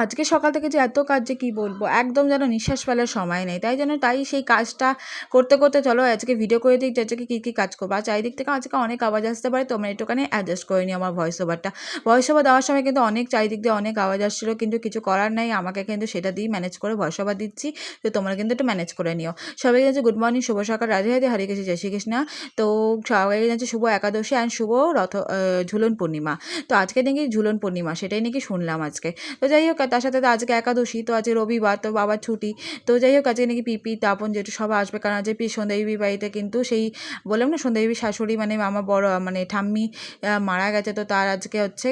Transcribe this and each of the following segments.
আজকে সকাল থেকে যে এত কাজ যে কি বলবো, একদম যেন নিঃশ্বাস ফেলার সময় নেই। তাই সেই কাজটা করতে, করতে চলো আজকে ভিডিও করে দিই যে আজকে কী, কী কাজ করবো। আর চারিদিক থেকে আজকে অনেক আওয়াজ আসতে পারে, তোমরা একটুখানি অ্যাডজাস্ট করে নিও আমার ভয়েস ওভারটা। ভয়েস ওভার দেওয়ার সময় কিন্তু অনেক চারিদিক দিয়ে অনেক আওয়াজ আসছিলো, কিন্তু কিছু করার নাই, আমাকে কিন্তু সেটা দিয়েই ম্যানেজ করে ভয়েস ওভার দিচ্ছি। তো তোমরা কিন্তু একটু ম্যানেজ করে নিও। সবাইকে জানাচ্ছি গুড মর্নিং, শুভ সকাল, রাধে রাধে, হরে কৃষ্ণ, জয় শ্রীকৃষ্ণ। তো সবাইকে জানাচ্ছি শুভ একাদশী অ্যান্ড শুভ ঝুলন পূর্ণিমা। তো আজকে নাকি ঝুলন পূর্ণিমা, সেটাই নাকি শুনলাম আজকে। তো যাই হোক, তার সাথে তো আজকে একাদশী, তো আজকে রবিবার, তো বাবার ছুটি। তো যাই হোক, আজকে নাকি পিপি তাপন জেঠু সবাই আসবে, কারণ আজকে সন্ধ্যাদেবীর বাড়িতে কিন্তু সেই বললাম না, সন্ধ্যাদেবীর শাশুড়ি মানে আমার বড় মানে ঠাম্মি মারা গেছে। তো তার আজকে হচ্ছে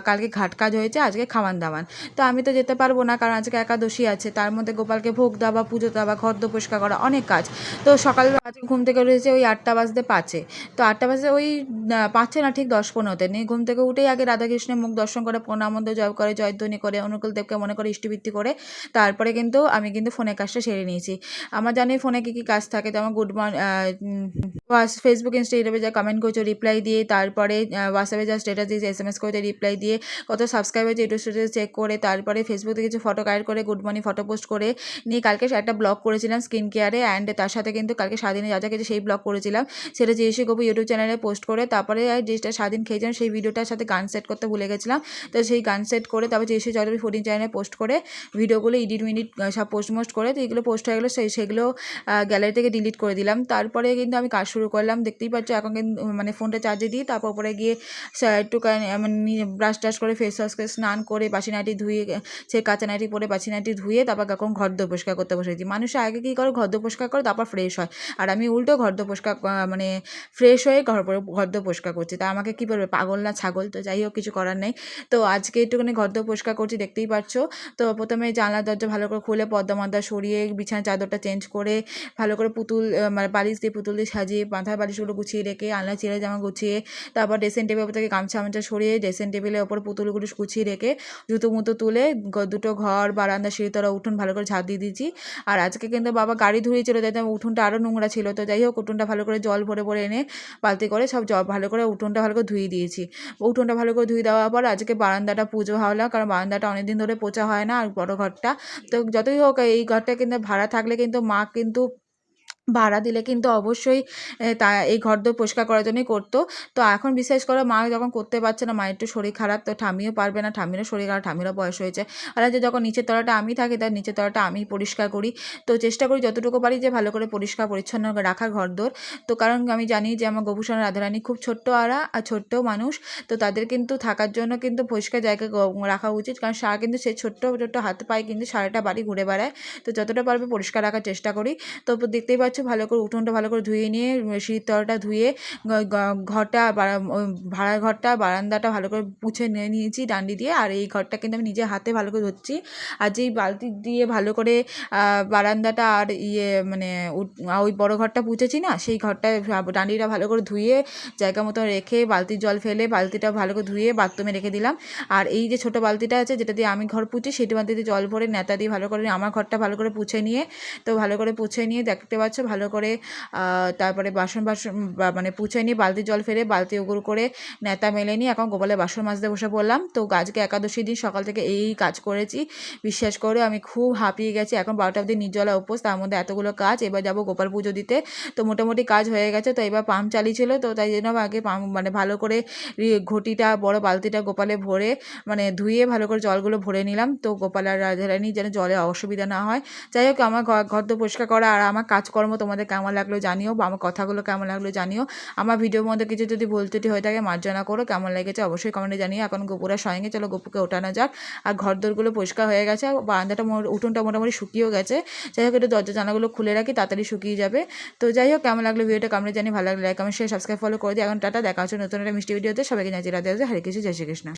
কালকে ঘাট কাজ হয়েছে, আজকে খাওয়ান দাওয়ান। তো আমি তো যেতে পারবো না, কারণ আজকে একাদশী আছে, তার মধ্যে গোপালকে ভোগ দেওয়া, পুজো দেওয়া, ঘর দো পরিষ্কার করা, অনেক কাজ। তো সকালবেলা আজকে ঘুম থেকে উঠেছে ওই 8টা বাজতে 5-এ। তো 8টা বাজে ওই 5-এ না, ঠিক 10-15-তে নিয়ে ঘুম থেকে উঠেই আগে রাধাকৃষ্ণের মুখ দর্শন করে, প্রণামন্ত্র জপ করে, জয়ধ্বনি করে, অনুকূল দেবকে মনে করে ইষ্টবৃত্তি করে তারপরে কিন্তু আমি কিন্তু ফোনের কাজটা সেরে নিয়েছি। আমার জানি ফোনে কী কী কাজ থাকে, যেমন গুড ফেসবুক ইনস্টা ইউটিউবে যা কমেন্ট করছো রিপ্লাই দিয়ে, তারপরে হোয়াটসঅ্যাপে যা স্ট্যাটাস দিয়েছে SMS করতে রিপ্লাই দিয়ে, কত সাবস্ক্রাইব হয়েছে ইউটিউব স্ট্যাটাস চেক করে, তারপরে ফেসবুক থেকে কিছু ফটো কালেক্ট করে গুড মর্নিং ফটো পোস্ট করে নিয়ে কালকে একটা ব্লগ করেছিলাম স্কিন কেয়ারে, অ্যান্ড তার সাথে কিন্তু কালকে সারাদিনে যা যা কিছু সেই ব্লগ করেছিলাম সেটা জেএসি গপু ইউটিউব চ্যানেলে পোস্ট করে, তারপরে যেটা সারাদিন খেয়েছিলাম সেই ভিডিওটার সাথে গান সেট করতে ভুলে গেছিলাম। তো সেই গান সেট করে তারপর জেএসি জলবি ফুডিং চ্যানেলে পোস্ট করে ভিডিওগুলো এডিট সব পোস্ট করে, তো এগুলো পোস্ট হয়ে গেলো, সেগুলো গ্যালারি থেকে ডিলিট করে দিলাম। তারপরে কিন্তু আমি কাজ শুরু করলাম, দেখতেই পাচ্ছ এখন কিন্তু মানে ফোনটা চার্জে দিই, তারপর উপরে গিয়ে একটুখানি ব্রাশ টাশ করে ফেস ওয়াশ করে স্নান করে বাসি নাইটি ধুয়ে, সে কাঁচা নাইটি পরে বাসি নাইটি ধুয়ে তারপর এখন ঘর দোর পরিষ্কার করতে বসেছি। মানুষ আগে কী করে, ঘর দোর পরিষ্কার করে তারপর ফ্রেশ হয়, আর আমি উল্টো ঘর দোর পরিষ্কার মানে ফ্রেশ হয়ে ঘর দোর পরিষ্কার করছি। তা আমাকে কী বলবে, পাগল না ছাগল? তো যাই হোক, কিছু করার নেই। তো আজকে একটুখানি ঘর দোর পরিষ্কার করছি, দেখতেই পাচ্ছ। তো প্রথমে জানলা দরজা ভালো করে খুলে পর্দা মর্দা সরিয়ে বিছানার চাদরটা চেঞ্জ করে ভালো করে পুতুল মানে বালিশ দিয়ে পুতুল দিয়ে সাজিয়ে মাথার বালিশগুলো গুছিয়ে রেখে, আলনা চিড়ে জামা গুছিয়ে, তারপর ড্রেসিং টেবিল থেকে গামছা মামছা সরিয়ে ড্রেসিং টেবিলের ওপর পুতুলগুলো গুছিয়ে রেখে জুতো মুতো তুলে দুটো ঘর, বারান্দা, সিঁড়িতলা, উঠোন ভালো করে ঝাঁট দিয়ে দিয়েছি। আর আজকে কিন্তু বাবা গাড়ি ধুয়েছিল, যাতে উঠোনটা আরও নোংরা ছিল। তো যাই হোক, উঠোনটা ভালো করে জল ভরে ভরে এনে বালতি করে সব জল ভালো করে উঠোনটা ভালো করে ধুয়ে দিয়েছি। উঠোনটা ভালো করে ধুয়ে দেওয়ার পর আজকে বারান্দাটা পুজো হলো, কারণ বারান্দাটা অনেকদিন ধরে পোছা হয় না, আর বড় ঘরটা। তো যতই হোক এই ঘরটা কিন্তু ভাড়া থাকলে কিন্তু মা কিন্তু ভাড়া দিলে কিন্তু অবশ্যই তা এই ঘরদোর পরিষ্কার করার জন্যই করতো। তো এখন বিশেষ করে মা যখন করতে পারছে না, মায়ের একটু শরীর খারাপ, তো ঠাম্মিও পারবে না, ঠাম্মিরও শরীর খারাপ, ঠাম্মিরও বয়স হয়েছে। আর যে যখন নিচের তলাটা আমি থাকি, তার নিচের তলাটা আমি পরিষ্কার করি। তো চেষ্টা করি যতটুকু পারি যে ভালো করে পরিষ্কার পরিচ্ছন্ন রাখার ঘরদোর। তো কারণ আমি জানি যে আমার গোপুসোনা রাধারানী খুব ছোট্ট আর ছোট্ট মানুষ, তো তাদের কিন্তু থাকার জন্য কিন্তু পরিষ্কার জায়গায় রাখা উচিত, কারণ সারা কিন্তু সে ছোট্ট ছোট্ট হাত পায়ে কিন্তু সারাটা বাড়ি ঘুরে বেড়ায়। তো যতটা পারবে পরিষ্কার রাখার চেষ্টা করি। তো দেখতেই পাচ্ছ ভালো করে উঠোনটা ভালো করে ধুয়ে নিয়ে, সিঁড়ির তলাটা ধুয়ে, ঘরটা ভাড়ার ঘরটা বারান্দাটা ভালো করে মুছে নিয়ে নিয়েছি ডান্ডি দিয়ে। আর এই ঘরটা কিন্তু আমি নিজে হাতে ভালো করে ধুচ্ছি। আর যেই বালতি দিয়ে ভালো করে বারান্দাটা আর মানে ওই বড় ঘরটা পুছেছি না, সেই ঘরটা ডান্ডিটা ভালো করে ধুয়ে জায়গা মতো রেখে বালতির জল ফেলে বালতিটা ভালো করে ধুয়ে বাথরুমে রেখে দিলাম। আর এই যে ছোটো বালতিটা আছে যেটা দিয়ে আমি ঘর পুছি, সেটি বালতিতে জল ভরে নেতা দিয়ে ভালো করে আমার ঘরটা ভালো করে পুছে নিয়ে, তো ভালো করে পুছে নিয়ে দেখতে পাচ্ছ ভালো করে তারপরে বাসন মানে পুছে নিয়ে বালতির জল ফেলে বালতি উগুর করে নেতা মেলে নিয়ে এখন গোপালের বাসন মাজতে বসে পড়লাম। তো আজকে একাদশী দিন সকাল থেকে এই কাজ করেছি, বিশ্বাস করে আমি খুব হাঁপিয়ে গেছি। এখন 12টা অবধি নির্জলা উপোস, তার মধ্যে এতগুলো কাজ। এবার যাবো গোপাল পুজো দিতে, তো মোটামুটি কাজ হয়ে গেছে। তো এবার পাম্প চালিয়েছিল, তো তাই জন্য আগে পাম্প মানে ভালো করে ঘটিটা বড় বালতিটা গোপালে ভরে মানে ধুয়ে ভালো করে জলগুলো ভরে নিলাম, তো গোপাল আর রাধারানী যেন জলে অসুবিধা না হয়। যাই হোক, আমার ঘর তো পরিষ্কার করা আর আমার কাজকর্ম তোমাদের কেমন লাগলো জানিও, বা আমার কথাগুলো কেমন লাগলো জানিও। আমার ভিডিওর মধ্যে কিছু যদি ভুল ত্রুটি হয়ে থাকে মার্জনা করো, কেমন লেগেছে অবশ্যই কমেন্টে জানিও। এখন গোপুরা সঙ্গে চলো গপুকে ওঠানো যাক। আর ঘর দোরগুলো পরিষ্কার হয়ে গেছে, বারান্দাটা উঠোনটা মোটামুটি শুকিয়েও গেছে। যাই হোক, একটু দরজা জানাগুলো খুলে রাখি, তাড়াতাড়ি শুকিয়ে যাবে। তো যাই হোক, কেমন লাগলো ভিডিওটা কমেন্টে জানি, ভালো লাগলে like comment share subscribe follow করে দিই। এখন টাটা, দেখা হচ্ছে নতুন একটা মিষ্টি ভিডিওতে। সবাইকে জানাচ্ছি রাধে রাধে, হরে কৃষ্ণ, জয় শ্রীকৃষ্ণ।